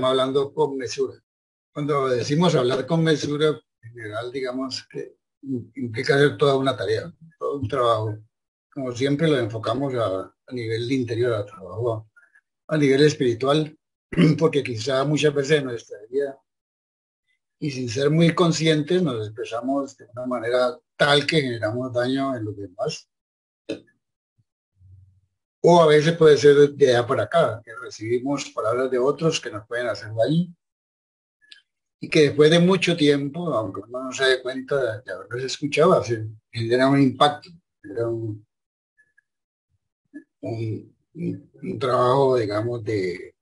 llama hablando con mesura. Cuando decimos hablar con mesura, en general, digamos que implica hacer toda una tarea, todo un trabajo. Como siempre lo enfocamos a nivel interior, a trabajo a nivel espiritual, porque quizá muchas veces en nuestra vida y sin ser muy conscientes nos expresamos de una manera tal que generamos daño en los demás. O a veces puede ser de allá para acá, que recibimos palabras de otros que nos pueden hacer daño y que después de mucho tiempo, aunque uno no se dé cuenta de haberlos escuchado, genera un impacto, genera un trabajo, digamos, de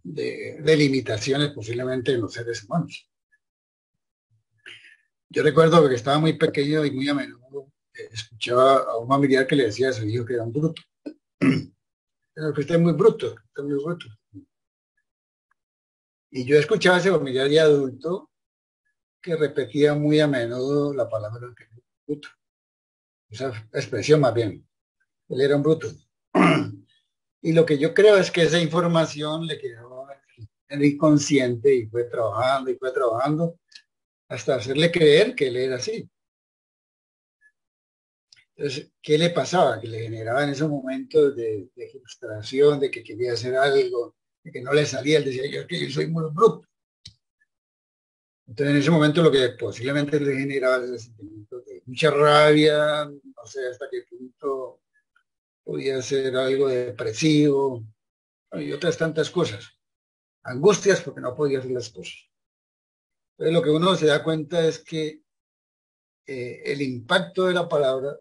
limitaciones posiblemente en los seres humanos. Yo recuerdo que estaba muy pequeño y muy a menudo escuchaba a un familiar que le decía a su hijo que era un bruto. Pero que usted es muy bruto, usted es muy bruto. Y yo escuchaba a ese familiar de adulto que repetía muy a menudo la palabra que era bruto. Esa expresión más bien. Él era un bruto. Y lo que yo creo es que esa información le quedó en el inconsciente y fue trabajando hasta hacerle creer que él era así. Entonces, ¿qué le pasaba? Que le generaba en esos momentos de frustración, de que quería hacer algo, de que no le salía. Él decía, yo, que yo soy muy bruto. Entonces, en ese momento lo que posiblemente le generaba ese sentimiento de mucha rabia, no sé hasta qué punto podía ser algo depresivo y otras tantas cosas. Angustias porque no podía hacer las cosas. Entonces, lo que uno se da cuenta es que el impacto de la palabra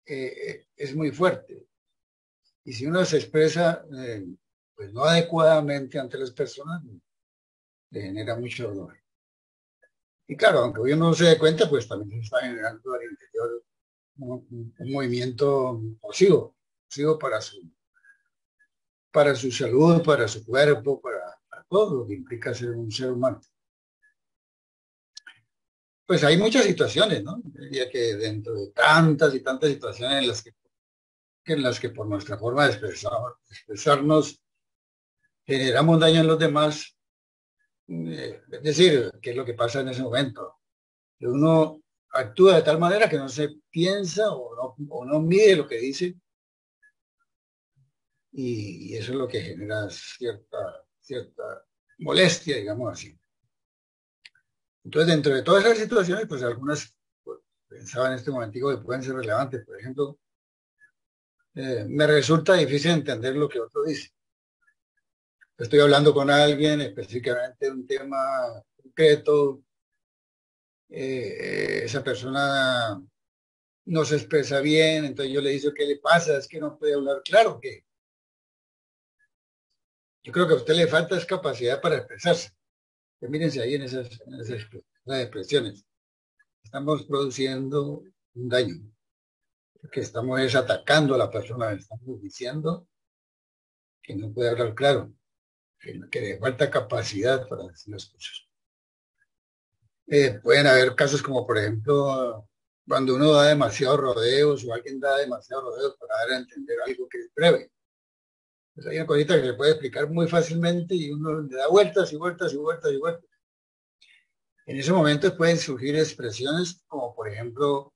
es muy fuerte. Y si uno se expresa pues no adecuadamente ante las personas, le genera mucho dolor. Y claro, aunque uno no se dé cuenta, pues también se está generando al interior un movimiento nocivo para su salud, para su cuerpo, para todo lo que implica ser un ser humano. Pues hay muchas situaciones, ¿no? Diría que dentro de tantas y tantas situaciones en las que por nuestra forma de expresarnos generamos daño en los demás, es decir, qué es lo que pasa en ese momento. Que uno actúa de tal manera que no se piensa o no mide lo que dice y eso es lo que genera cierta molestia, digamos así. Entonces, dentro de todas esas situaciones, pues algunas pues, pensaba en este momentico que pueden ser relevantes. Por ejemplo, me resulta difícil entender lo que otro dice. Estoy hablando con alguien específicamente de un tema concreto, esa persona no se expresa bien, entonces yo le digo, ¿qué le pasa? Es que no puede hablar claro, que yo creo que a usted le falta es capacidad para expresarse. Que mírense ahí en esas expresiones. Estamos produciendo un daño, que estamos es atacando a la persona, le estamos diciendo que no puede hablar claro, que le falta capacidad para decir las cosas. Pueden haber casos como, por ejemplo, cuando uno da demasiados rodeos o alguien da demasiados rodeos para dar a entender algo que es breve. Pues hay una cosita que se puede explicar muy fácilmente y uno le da vueltas y vueltas y vueltas y vueltas. En esos momentos pueden surgir expresiones como, por ejemplo,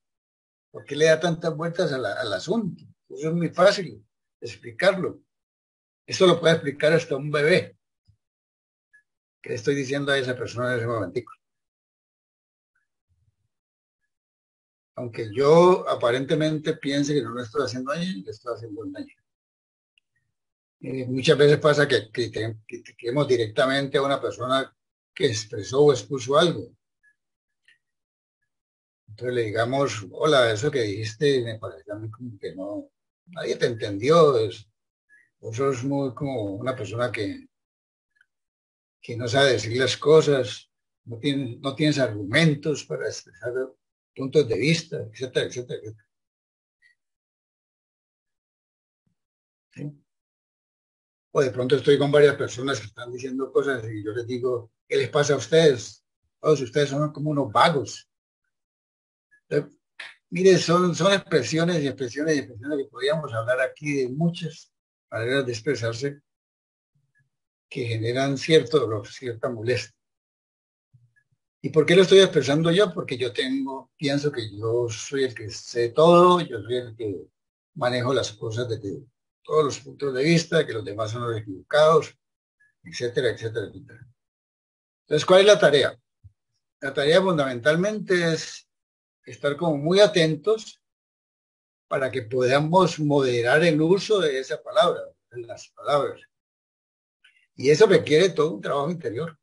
¿por qué le da tantas vueltas al asunto? Eso es muy fácil explicarlo. Esto lo puede explicar hasta un bebé. ¿Qué le estoy diciendo a esa persona en ese momentico? Aunque yo aparentemente piense que no le estoy haciendo daño, le estoy haciendo un daño. Muchas veces pasa que critiquemos directamente a una persona que expresó o expuso algo. Entonces le digamos, hola, eso que dijiste me pareció a mí como que no, nadie te entendió. Eso es muy como una persona que no sabe decir las cosas, no tienes argumentos para expresar puntos de vista, etcétera, etcétera, etcétera. ¿Sí? O de pronto estoy con varias personas que están diciendo cosas y yo les digo, ¿qué les pasa a ustedes? Todos ustedes son como unos vagos. Entonces, mire, son expresiones y expresiones y expresiones que podríamos hablar aquí de muchas maneras de expresarse que generan cierto dolor, cierta molestia. ¿Y por qué lo estoy expresando yo? Porque yo pienso que yo soy el que sé todo, yo soy el que manejo las cosas desde todos los puntos de vista, que los demás son los equivocados, etcétera, etcétera, etcétera. Entonces, ¿cuál es la tarea? La tarea fundamentalmente es estar como muy atentos para que podamos moderar el uso de esa palabra, de las palabras. Y eso requiere todo un trabajo interior.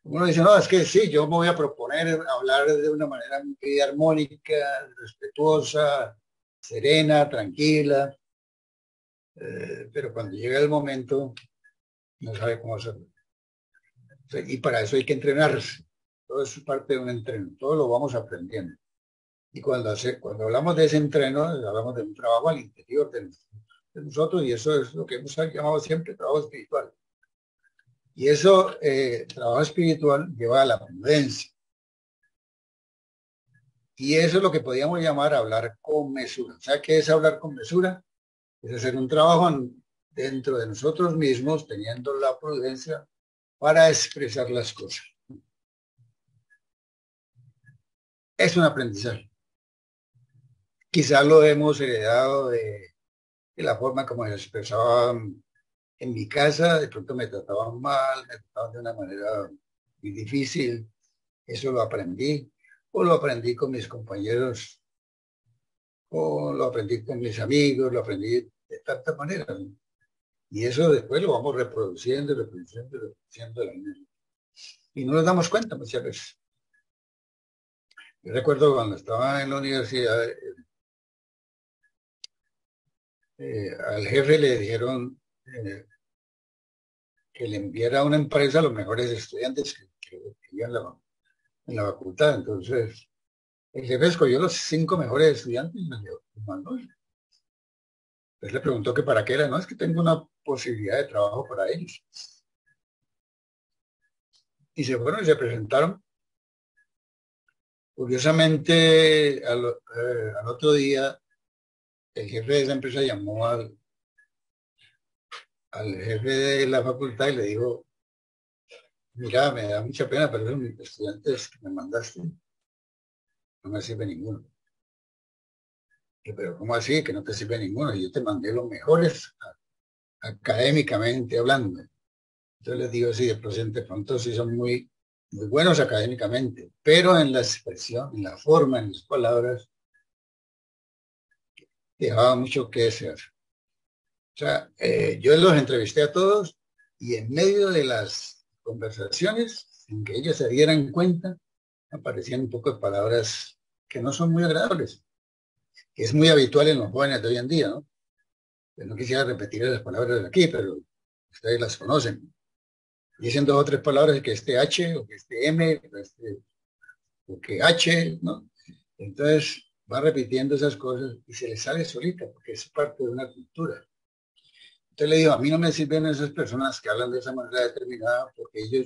Uno dice, no, es que sí, yo me voy a proponer hablar de una manera muy armónica, respetuosa, serena, tranquila, pero cuando llega el momento no sabe cómo hacerlo. Y para eso hay que entrenarse. Todo es parte de un entreno, todo lo vamos aprendiendo. Y cuando hablamos de ese entreno, hablamos de un trabajo al interior de nosotros, y eso es lo que hemos llamado siempre trabajo espiritual. Y eso, trabajo espiritual, lleva a la prudencia. Y eso es lo que podríamos llamar hablar con mesura. O sea, ¿qué es hablar con mesura? Es hacer un trabajo dentro de nosotros mismos, teniendo la prudencia para expresar las cosas. Es un aprendizaje. Quizás lo hemos heredado de la forma como se expresaba en mi casa, de pronto me trataban mal, me trataban de una manera muy difícil, eso lo aprendí, o lo aprendí con mis compañeros, o lo aprendí con mis amigos, lo aprendí de tantas maneras, ¿no? Y eso después lo vamos reproduciendo, reproduciendo, reproduciendo. Y no nos damos cuenta muchas veces. Yo recuerdo cuando estaba en la universidad, al jefe le dijeron que le enviara a una empresa a los mejores estudiantes que había en la facultad. Entonces, el jefe escogió los 5 mejores estudiantes y los mandó. Entonces le preguntó que para qué era. No, es que tengo una posibilidad de trabajo para ellos. Y se fueron y se presentaron. Curiosamente, al otro día, el jefe de esa empresa llamó al jefe de la facultad y le dijo, mira, me da mucha pena, pero los estudiantes que me mandaste no me sirve ninguno. Pero ¿cómo así? Que no te sirve ninguno. Y yo te mandé los mejores académicamente hablando. Entonces les digo, sí, de pronto sí son muy, muy buenos académicamente, pero en la expresión, en la forma, en las palabras, dejaba mucho que desear. O sea, yo los entrevisté a todos y en medio de las conversaciones, sin que ellos se dieran cuenta, aparecían un poco de palabras que no son muy agradables, que es muy habitual en los jóvenes de hoy en día, ¿no? Yo no quisiera repetir las palabras de aquí, pero ustedes las conocen. Dicen 2 o 3 palabras, que este H, o que este M, o que H, ¿no? Entonces va repitiendo esas cosas y se les sale solita, porque es parte de una cultura. Entonces le digo, a mí no me sirven esas personas que hablan de esa manera determinada, porque yo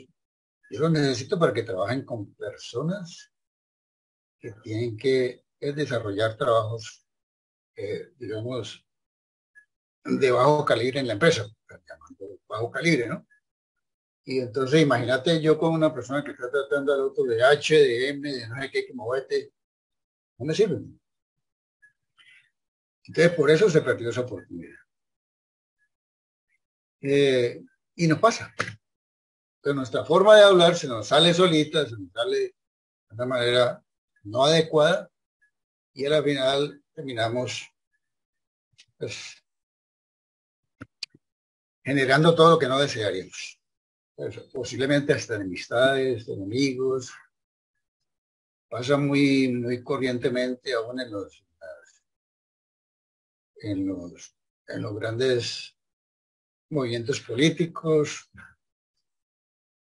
los necesito para que trabajen con personas que tienen que desarrollar trabajos, digamos, de bajo calibre en la empresa, llamando bajo calibre, ¿no? Y entonces imagínate yo con una persona que está tratando al otro de H, de M, de no sé qué, que movete, no me sirven. Entonces por eso se perdió esa oportunidad. Y nos pasa. Entonces nuestra forma de hablar se nos sale solita, se nos sale de una manera no adecuada y al final terminamos, pues, generando todo lo que no desearíamos. Pues, posiblemente hasta enemistades, enemigos, pasa muy, muy corrientemente aún en los, en los grandes movimientos políticos.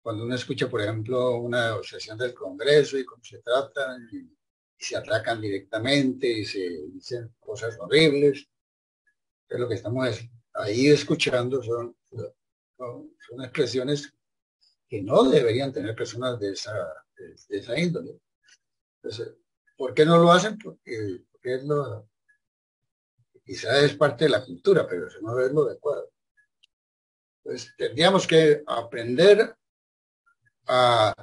Cuando uno escucha, por ejemplo, una sesión del Congreso y cómo se tratan y se atacan directamente y se dicen cosas horribles, que lo que estamos ahí escuchando son expresiones que no deberían tener personas de esa índole. Entonces, ¿por qué no lo hacen? Porque quizás es parte de la cultura, pero eso no es lo adecuado. Entonces, tendríamos que aprender a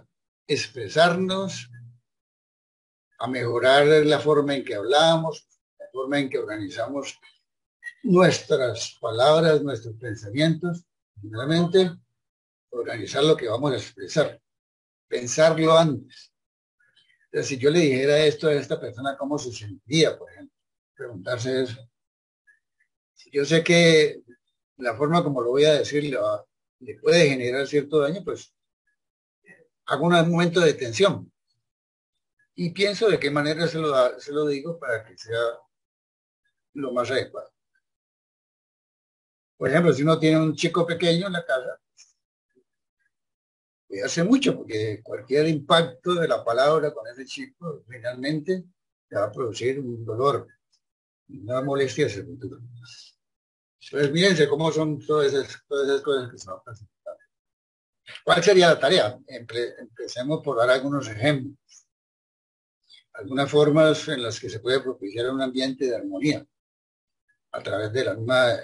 expresarnos, a mejorar la forma en que hablamos, la forma en que organizamos nuestras palabras, nuestros pensamientos, realmente organizar lo que vamos a expresar, pensarlo antes. Entonces, si yo le dijera esto a esta persona, ¿cómo se sentiría, por ejemplo? Preguntarse eso. Si yo sé que la forma como lo voy a decir le puede generar cierto daño, pues hago un momento de tensión y pienso de qué manera se lo digo para que sea lo más adecuado. Por ejemplo, si uno tiene un chico pequeño en la casa, cuidarse mucho, porque cualquier impacto de la palabra con ese chico finalmente le va a producir un dolor, una molestia hacia el futuro. Entonces, fíjense cómo son todas esas cosas que se van presentando. ¿Cuál sería la tarea? Empecemos por dar algunos ejemplos, algunas formas en las que se puede propiciar un ambiente de armonía a través de la misma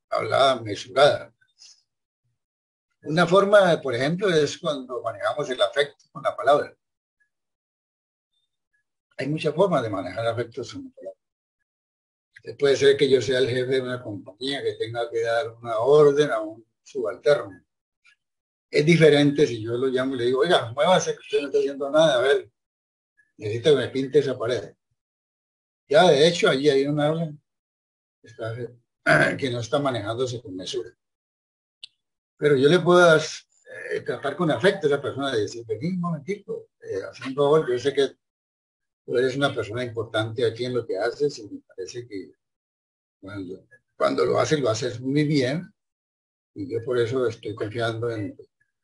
hablada mesurada. Una forma, por ejemplo, es cuando manejamos el afecto con la palabra. Hay muchas formas de manejar afectos con la palabra. Puede ser que yo sea el jefe de una compañía que tenga que dar una orden a un subalterno. Es diferente si yo lo llamo y le digo, oiga, muévase que usted no está haciendo nada, a ver, necesito que me pinte esa pared. Ya, de hecho, allí hay un habla que no está manejándose con mesura. Pero yo le puedo tratar con afecto a esa persona y decir, vení un momentito, haz un favor, yo sé que tú eres una persona importante aquí en lo que haces y me parece que cuando lo haces muy bien y yo por eso estoy confiando en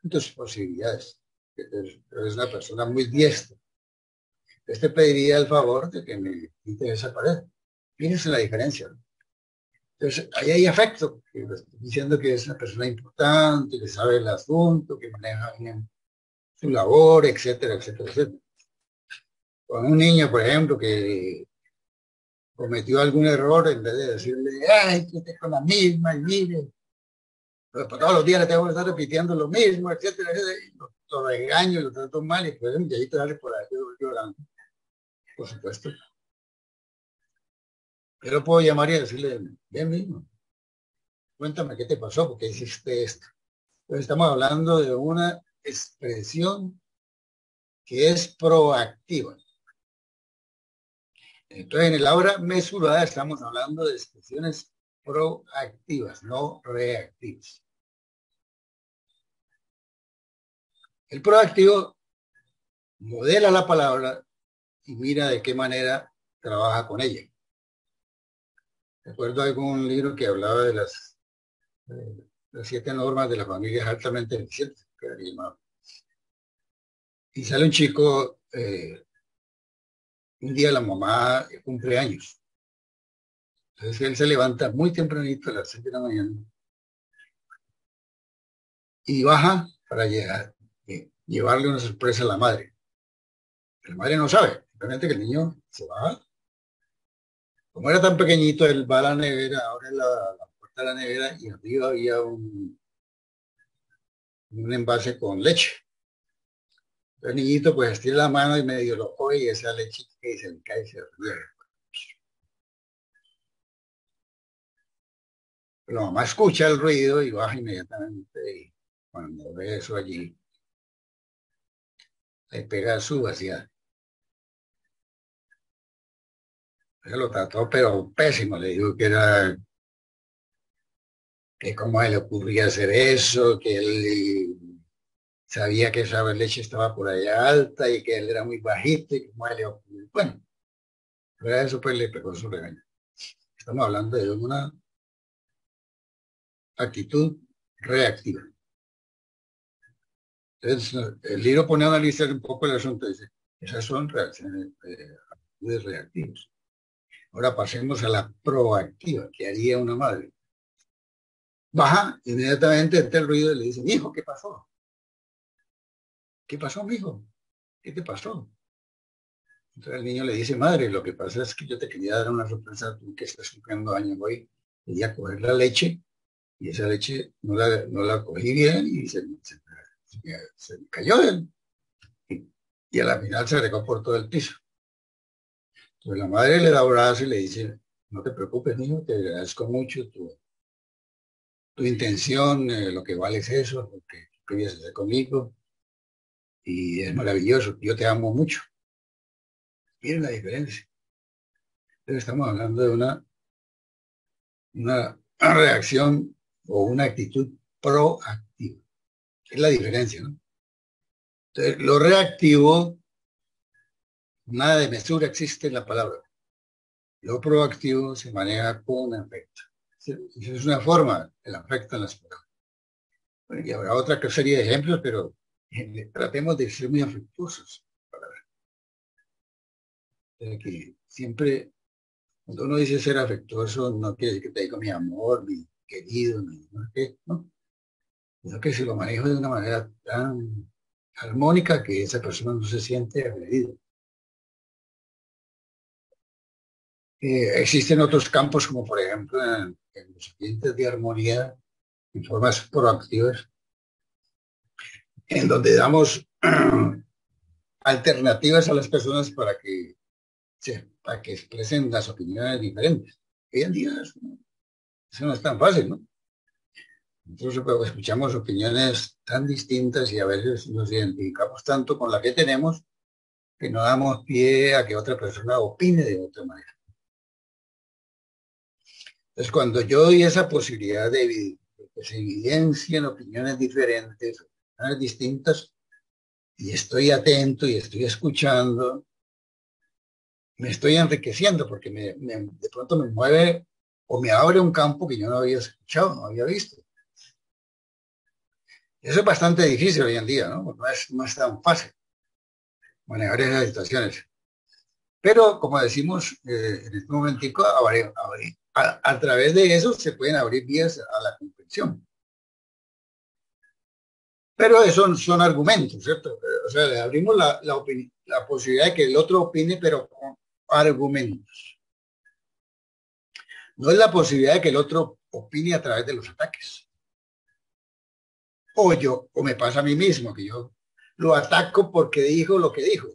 tus posibilidades. Eres una persona muy diestra. Te pediría el favor de que me quite esa pared. Fíjense la diferencia, ¿no? Entonces, ahí hay afecto, que estoy diciendo que es una persona importante, que sabe el asunto, que maneja bien su labor, etcétera, etcétera, etcétera. Con un niño, por ejemplo, que cometió algún error, en vez de decirle, ay, que esté con la misma, y mire, pues, todos los días le tengo que estar repitiendo lo mismo, etcétera, etcétera, y lo regaño, lo trato mal, y pues el muchachito sale por ahí llorando, por supuesto. Yo lo puedo llamar y decirle, bien mismo, cuéntame qué te pasó, porque hiciste esto. Entonces estamos hablando de una expresión que es proactiva. Entonces, en el aura mesurada estamos hablando de expresiones proactivas, no reactivas. El proactivo modela la palabra y mira de qué manera trabaja con ella. Recuerdo algún libro que hablaba de las 7 normas de las familias altamente eficientes, que era llamado. Y sale un chico, un día la mamá cumple años. Entonces él se levanta muy tempranito a las 6 de la mañana y baja para llevarle una sorpresa a la madre. La madre no sabe, simplemente que el niño se baja. Como era tan pequeñito, él va a la nevera, abre la puerta de la nevera y arriba había un envase con leche. El niñito pues estira la mano y medio lo coge y esa leche que se le cae y se ríe. La mamá escucha el ruido y baja inmediatamente y cuando ve eso allí, le pega su vaciada. Se lo trató, pero pésimo. Le dijo que era, que cómo se le ocurría hacer eso, que él sabía que esa leche estaba por allá alta y que él era muy bajito y cómo se le ocurrió. Bueno, pero eso pues le pegó su regaño. Estamos hablando de una actitud reactiva. Entonces, el libro pone a analizar un poco el asunto. Dice, esas son reacciones, actitudes reactivas. Ahora pasemos a la proactiva, que haría una madre. Baja inmediatamente entre el ruido y le dice, hijo, ¿qué pasó? ¿Qué pasó, mijo? ¿Qué te pasó? Entonces el niño le dice, madre, lo que pasa es que yo te quería dar una sorpresa, tú que estás cumpliendo años hoy, quería coger la leche Y esa leche no la cogí bien y se me cayó. Y, y a la final se regó por todo el piso. Pues la madre le da abrazo y le dice, no te preocupes, niño, te agradezco mucho tu intención, lo que vale es eso, lo que tú querías hacer conmigo, y es maravilloso, yo te amo mucho. Miren la diferencia. Entonces estamos hablando de una reacción o una actitud proactiva. Es la diferencia, ¿no? Entonces, lo reactivo, nada de mesura existe en la palabra. Lo proactivo se maneja con afecto. Esa es una forma, el afecto en las palabras. Bueno, y habrá otra serie de ejemplos, pero tratemos de ser muy afectuosos. Que siempre, cuando uno dice ser afectuoso, no quiere decir que te digo mi amor, mi querido, no, sino que se lo manejo de una manera tan armónica que esa persona no se siente agredida. Existen otros campos, como por ejemplo en los ambientes de armonía, en formas proactivas, en donde damos alternativas a las personas para que expresen las opiniones diferentes. Hoy en día eso no es tan fácil, ¿no? Nosotros escuchamos opiniones tan distintas y a veces nos identificamos tanto con la que tenemos que no damos pie a que otra persona opine de otra manera. Entonces, cuando yo doy esa posibilidad de que se evidencien opiniones diferentes, opiniones distintas, y estoy atento y estoy escuchando, me estoy enriqueciendo porque de pronto me mueve o me abre un campo que yo no había escuchado, no había visto. Eso es bastante difícil hoy en día, ¿no? No es tan fácil manejar esas situaciones. Pero, como decimos en este momentico, a través de eso se pueden abrir vías a la comprensión. Pero eso son argumentos, ¿cierto? O sea, le abrimos la posibilidad de que el otro opine, pero con argumentos. No es la posibilidad de que el otro opine a través de los ataques. O me pasa a mí mismo, que yo lo ataco porque dijo lo que dijo.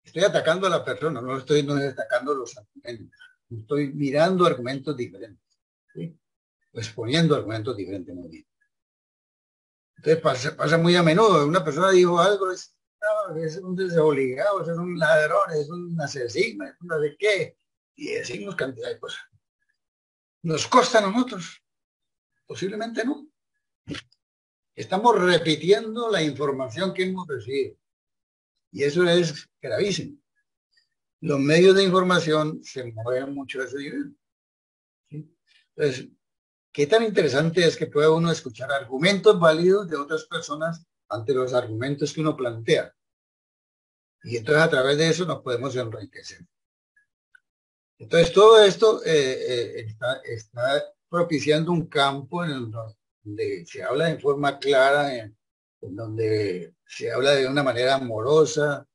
Estoy atacando a la persona, no estoy atacando los argumentos. Estoy mirando argumentos diferentes, ¿sí? Pues poniendo argumentos diferentes, muy bien. Entonces pasa muy a menudo. Una persona dijo algo, es un desobligado, es un ladrón, es un asesino, es no sé qué. Y decimos cantidad de cosas. ¿Nos costa a nosotros? Posiblemente no. Estamos repitiendo la información que hemos recibido. Y eso es gravísimo. Los medios de información se mueven mucho de ese nivel, ¿sí? Entonces, qué tan interesante es que pueda uno escuchar argumentos válidos de otras personas ante los argumentos que uno plantea. Y entonces a través de eso nos podemos enriquecer. Entonces todo esto está propiciando un campo en donde se habla en forma clara, en donde se habla de una manera amorosa,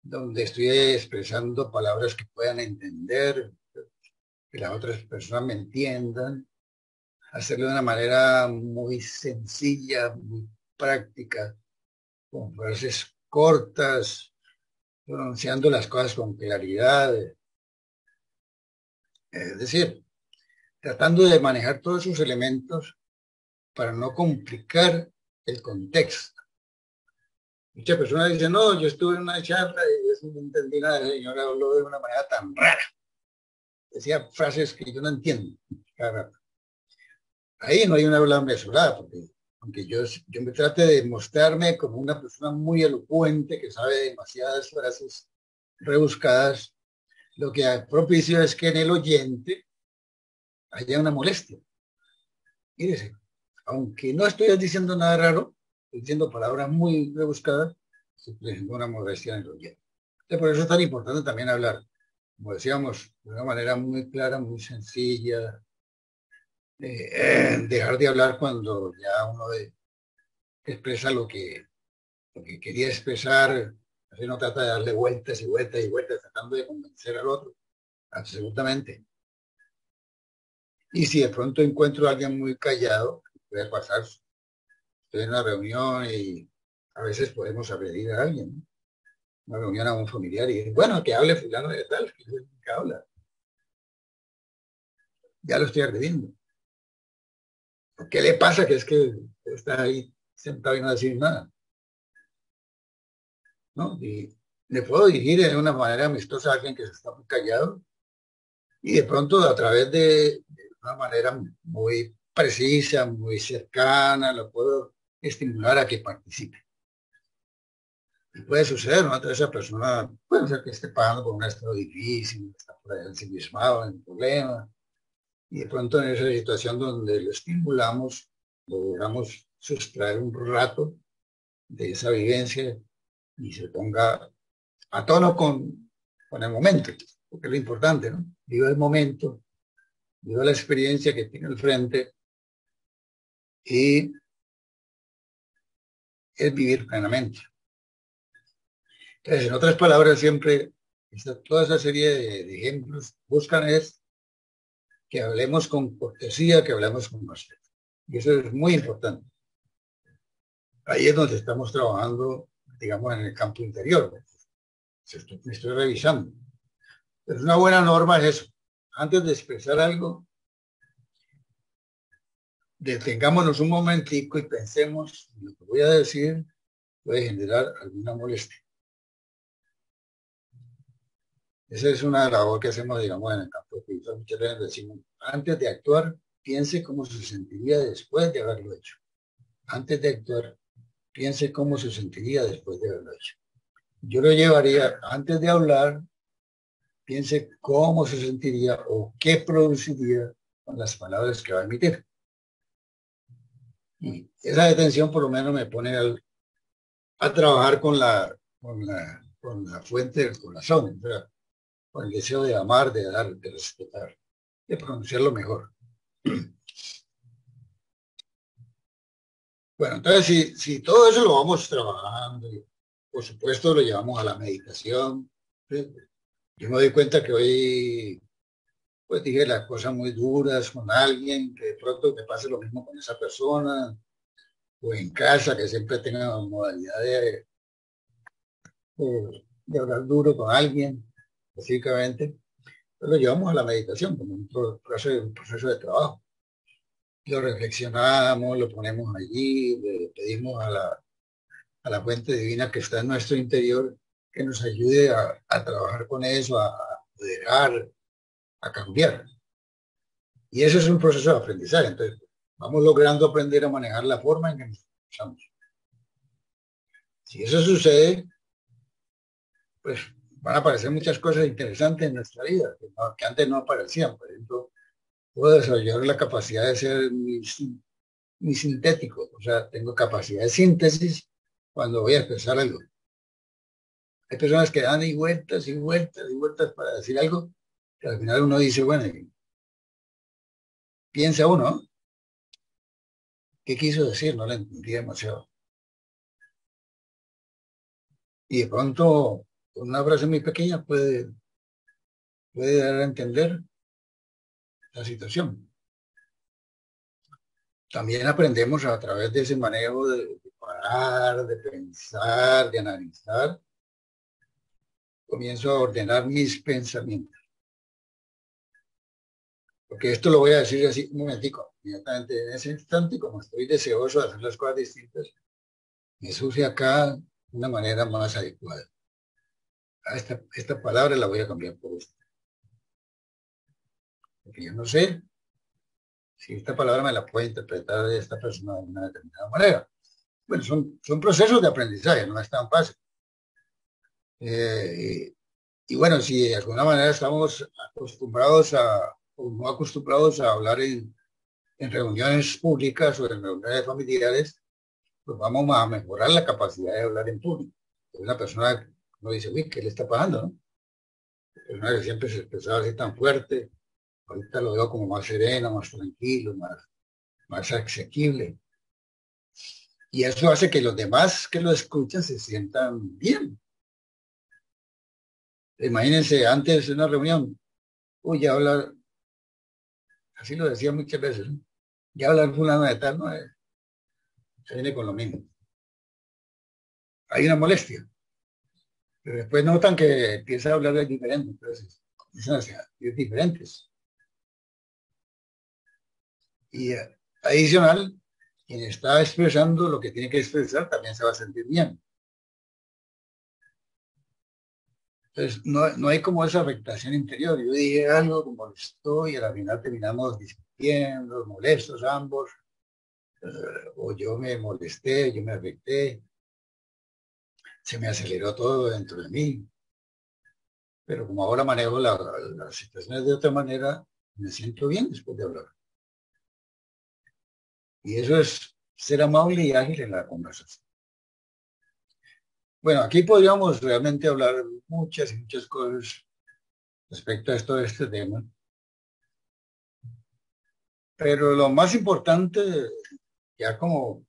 donde estoy expresando palabras que puedan entender, que las otras personas me entiendan, hacerlo de una manera muy sencilla, muy práctica, con frases cortas, pronunciando las cosas con claridad. Es decir, tratando de manejar todos esos elementos para no complicar el contexto. Muchas personas dicen, no, yo estuve en una charla y eso no entendí nada, el señor habló de una manera tan rara. Decía frases que yo no entiendo. Ahí no hay una habla mesurada, porque aunque yo me trate de mostrarme como una persona muy elocuente, que sabe demasiadas frases rebuscadas, lo que propicio es que en el oyente haya una molestia. Mírese, aunque no estoy diciendo nada raro, estoy diciendo palabras muy rebuscadas, se presenta una molestia en el oyente. Entonces, por eso es tan importante también hablar, como decíamos, de una manera muy clara, muy sencilla, dejar de hablar cuando ya uno expresa lo que quería expresar, así no trata de darle vueltas y vueltas y vueltas, tratando de convencer al otro, absolutamente. Y si de pronto encuentro a alguien muy callado, puede pasar, estoy en una reunión y a veces podemos agredir a alguien, ¿no? Una reunión a un familiar y bueno, que hable fulano de tal, que es el que habla, ya lo estoy agrediendo. ¿Qué le pasa? Que es que está ahí sentado y no decir nada, ¿no? Y le puedo dirigir de una manera amistosa a alguien que se está muy callado y de pronto a través de una manera muy precisa, muy cercana, lo puedo estimular a que participe. Y puede suceder, ¿no? Entonces esa persona puede ser que esté pasando por un estado difícil, está por ahí ensimismado en problemas, y de pronto en esa situación donde lo estimulamos, logramos sustraer un rato de esa vivencia y se ponga a tono con el momento, porque es lo importante, ¿no? Viva el momento, viva la experiencia que tiene al frente y es vivir plenamente. Entonces, en otras palabras, siempre toda esa serie de ejemplos buscan es que hablemos con cortesía, que hablemos con respeto. Y eso es muy importante. Ahí es donde estamos trabajando, digamos, en el campo interior. Me estoy revisando. Pero una buena norma es eso. Antes de expresar algo, detengámonos un momentico y pensemos, lo que voy a decir puede generar alguna molestia. Esa es una labor que hacemos, digamos, en el campo espiritual. Muchas veces decimos, antes de actuar, piense cómo se sentiría después de haberlo hecho. Antes de actuar, piense cómo se sentiría después de haberlo hecho. Yo lo llevaría, antes de hablar, piense cómo se sentiría o qué produciría con las palabras que va a emitir. Y esa detención por lo menos me pone a trabajar con la fuente del corazón, o sea, con el deseo de amar, de dar, de respetar, de pronunciarlo mejor. Bueno, entonces si todo eso lo vamos trabajando, y por supuesto lo llevamos a la meditación, ¿sí? Yo me doy cuenta que hoy pues dije las cosas muy duras con alguien, que de pronto te pase lo mismo con esa persona, o en casa, que siempre tenga modalidad de hablar duro con alguien, específicamente, pues lo llevamos a la meditación como un proceso de trabajo. Lo reflexionamos, lo ponemos allí, le pedimos a la fuente divina que está en nuestro interior que nos ayude a trabajar con eso, a moderar, a cambiar. Y eso es un proceso de aprendizaje. Entonces, vamos logrando aprender a manejar la forma en que nos expresamos. Si eso sucede, pues van a aparecer muchas cosas interesantes en nuestra vida que antes no aparecían. Por ejemplo, puedo desarrollar la capacidad de ser muy sintético, o sea, tengo capacidad de síntesis cuando voy a expresar algo. Hay personas que dan y vueltas y vueltas y vueltas para decir algo que al final uno dice, bueno, piensa uno, ¿no? ¿Qué quiso decir? No le entendí demasiado. Y de pronto, con una frase muy pequeña puede dar a entender la situación. También aprendemos a través de ese manejo de parar, de pensar, de analizar. Comienzo a ordenar mis pensamientos. Porque esto lo voy a decir así un momentico. Inmediatamente en ese instante, como estoy deseoso de hacer las cosas distintas, me surge acá una manera más adecuada. Esta palabra la voy a cambiar por esta. Porque yo no sé si esta palabra me la puede interpretar de esta persona de una determinada manera. Bueno, son procesos de aprendizaje, no es tan fácil. Eh, y bueno, si de alguna manera estamos acostumbrados o no acostumbrados a hablar en reuniones públicas o en reuniones familiares, pues vamos a mejorar la capacidad de hablar en público. Una persona no dice, uy, ¿qué le está pasando? ¿No? Una persona que siempre se expresaba así tan fuerte, ahorita lo veo como más sereno, más tranquilo, más asequible. Y eso hace que los demás que lo escuchan se sientan bien. Imagínense antes de una reunión, uy, ya habla Así lo decía muchas veces, ¿no? Ya hablar fulano de tal, no se viene con lo mismo. Hay una molestia, pero después notan que empieza a hablar de diferente, entonces comienzan a ser diferentes. Y adicional, quien está expresando lo que tiene que expresar también se va a sentir bien. Entonces, no hay como esa afectación interior. Yo dije algo que molestó y al final terminamos discutiendo, molestos ambos, o yo me molesté, yo me afecté, se me aceleró todo dentro de mí. Pero como ahora manejo las situaciones de otra manera, me siento bien después de hablar. Y eso es ser amable y ágil en la conversación. Bueno, aquí podríamos realmente hablar muchas y muchas cosas respecto a esto de este tema, pero lo más importante, ya como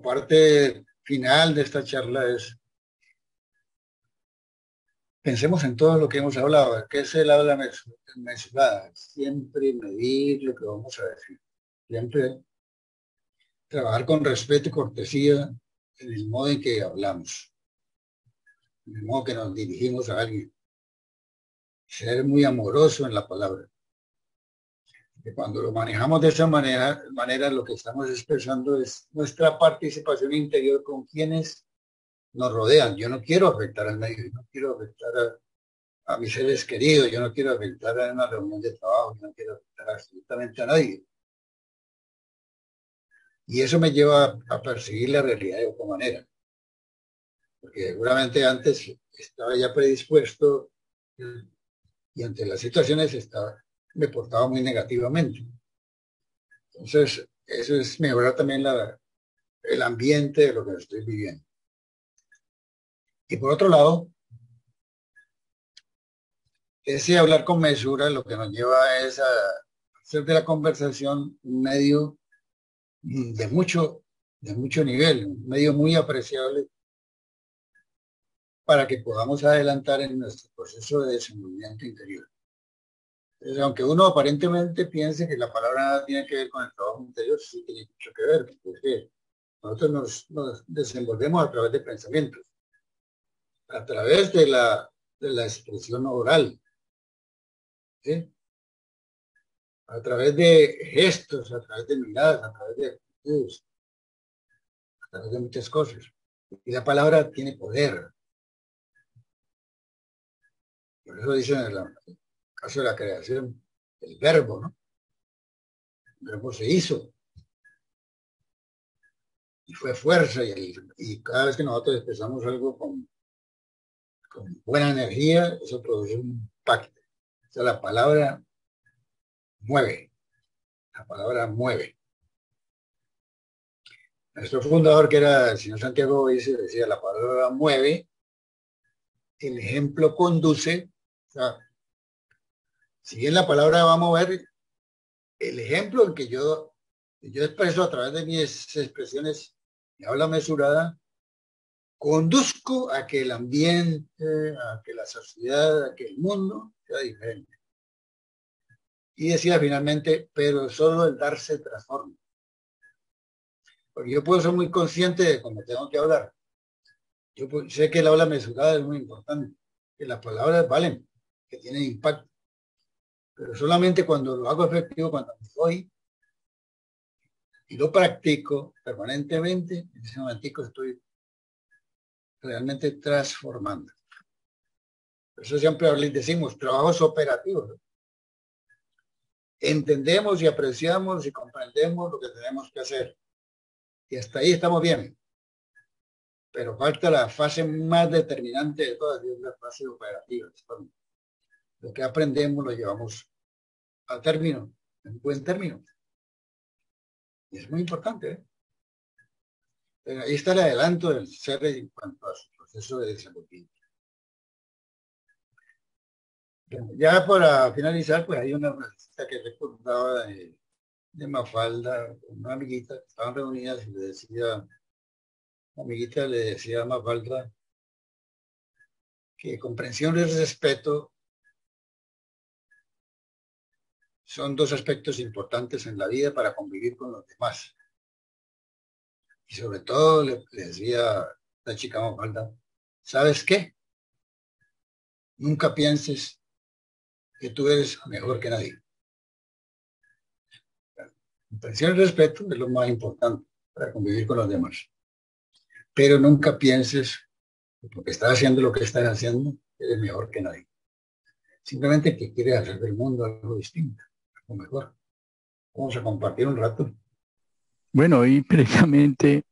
parte final de esta charla, es pensemos en todo lo que hemos hablado, que es el habla mesurada, siempre medir lo que vamos a decir, siempre trabajar con respeto y cortesía en el modo en que hablamos, en el modo que nos dirigimos a alguien, ser muy amoroso en la palabra. Que cuando lo manejamos de esa manera lo que estamos expresando es nuestra participación interior con quienes nos rodean. Yo no quiero afectar al medio, yo no quiero afectar a mis seres queridos, yo no quiero afectar a una reunión de trabajo, yo no quiero afectar absolutamente a nadie. Y eso me lleva a percibir la realidad de otra manera, porque seguramente antes estaba ya predispuesto y ante las situaciones me portaba muy negativamente. Entonces, eso es mejorar también el ambiente de lo que estoy viviendo. Y por otro lado, ese hablar con mesura lo que nos lleva es a hacer de la conversación un medio de mucho nivel, un medio muy apreciable para que podamos adelantar en nuestro proceso de desenvolvimiento interior. Entonces, aunque uno aparentemente piense que la palabra nada tiene que ver con el trabajo interior, sí tiene mucho que ver, porque nosotros nos desenvolvemos a través de pensamientos, a través de la expresión oral, ¿sí? A través de gestos, a través de miradas, a través de actitudes, a través de muchas cosas. Y la palabra tiene poder. Por eso dicen en el caso de la creación, el verbo, ¿no? El verbo se hizo y fue fuerza. Y cada vez que nosotros expresamos algo con buena energía, eso produce un impacto. O sea, la palabra mueve. La palabra mueve. Nuestro fundador, que era el señor Santiago, decía, la palabra mueve, el ejemplo conduce. O sea, si bien la palabra va a mover, el ejemplo en que yo expreso a través de mis expresiones y habla mesurada, conduzco a que el ambiente, a que la sociedad, a que el mundo sea diferente. Y decía finalmente, pero solo el dar se transforma. Porque yo puedo ser muy consciente de cómo tengo que hablar. Yo sé que el habla mesurada es muy importante, que las palabras valen, que tienen impacto. Pero solamente cuando lo hago efectivo, cuando me doy y lo practico permanentemente, en ese momentico estoy realmente transformando. Por eso siempre decimos trabajos operativos, ¿no? Entendemos y apreciamos y comprendemos lo que tenemos que hacer. Y hasta ahí estamos bien. Pero falta la fase más determinante de todas, es la fase operativa. Lo que aprendemos lo llevamos a término, en buen término. Y es muy importante, ¿eh? Pero ahí está el adelanto del ser en cuanto a su proceso de desarrollo. Ya para finalizar, pues hay una frasecita que recordaba de Mafalda, una amiguita, estaban reunidas y le decía, la amiguita le decía a Mafalda que comprensión y respeto son dos aspectos importantes en la vida para convivir con los demás. Y sobre todo le decía la chica Mafalda, ¿sabes qué? Nunca pienses que tú eres mejor que nadie. Comprensión y respeto es lo más importante para convivir con los demás. Pero nunca pienses que porque estás haciendo lo que estás haciendo, eres mejor que nadie. Simplemente que quieres hacer del mundo algo distinto, algo mejor. Vamos a compartir un rato. Bueno, y precisamente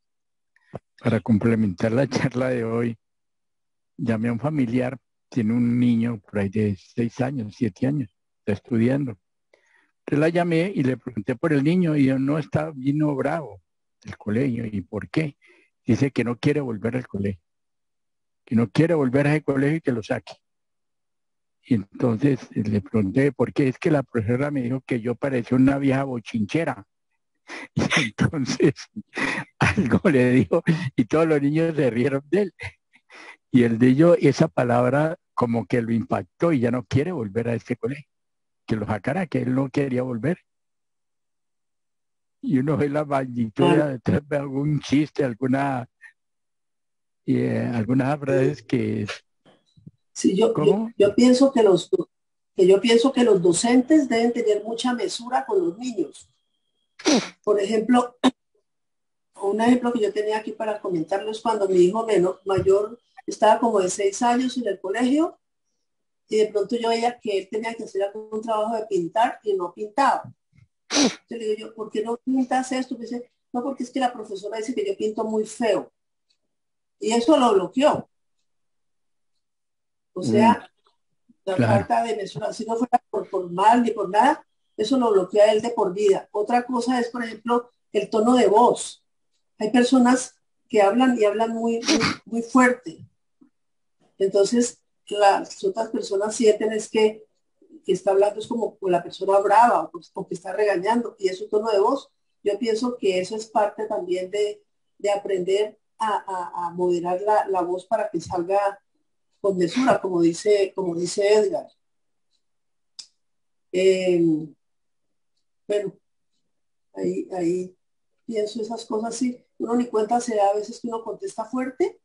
para complementar la charla de hoy, llamé a un familiar, tiene un niño por ahí de 6 años, 7 años, está estudiando. Entonces la llamé y le pregunté por el niño y no está, vino bravo del colegio. ¿Y por qué? Dice que no quiere volver al colegio, que no quiere volver a ese colegio y que lo saque. Y entonces le pregunté por qué. Es que la profesora me dijo que yo parecía una vieja bochinchera. Y entonces algo le dijo y todos los niños se rieron de él. Y el de ellos, esa palabra como que lo impactó y ya no quiere volver a este colegio, que lo sacara, que él no quería volver. Y uno ve la magnitud Claro. de algún chiste, algunas frases que, Sí, ¿cómo? yo pienso que yo pienso que los docentes deben tener mucha mesura con los niños. Por ejemplo, un ejemplo que yo tenía aquí para comentarlo es cuando mi hijo mayor estaba como de 6 años en el colegio y de pronto yo veía que él tenía que hacer algún trabajo de pintar y no pintaba. Entonces le digo yo, ¿por qué no pintas esto? Me dice, no, porque es que la profesora dice que yo pinto muy feo. Y eso lo bloqueó. O Uh, sea, la claro, falta de mesura, si no fuera por mal ni por nada, eso lo bloquea él de por vida. Otra cosa es, por ejemplo, el tono de voz. Hay personas que hablan y hablan muy fuerte. Entonces, las otras personas sienten es que está hablando es como con la persona brava o que está regañando y es su tono de voz. Yo pienso que eso es parte también de aprender a moderar la voz para que salga con mesura, como dice Edgar. Eh, bueno, ahí pienso esas cosas, sí. Uno ni cuenta se da a veces que uno contesta fuerte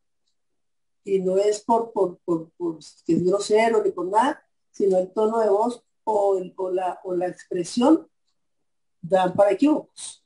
y no es por que es grosero ni por nada, sino el tono de voz o la expresión dan para equívocos.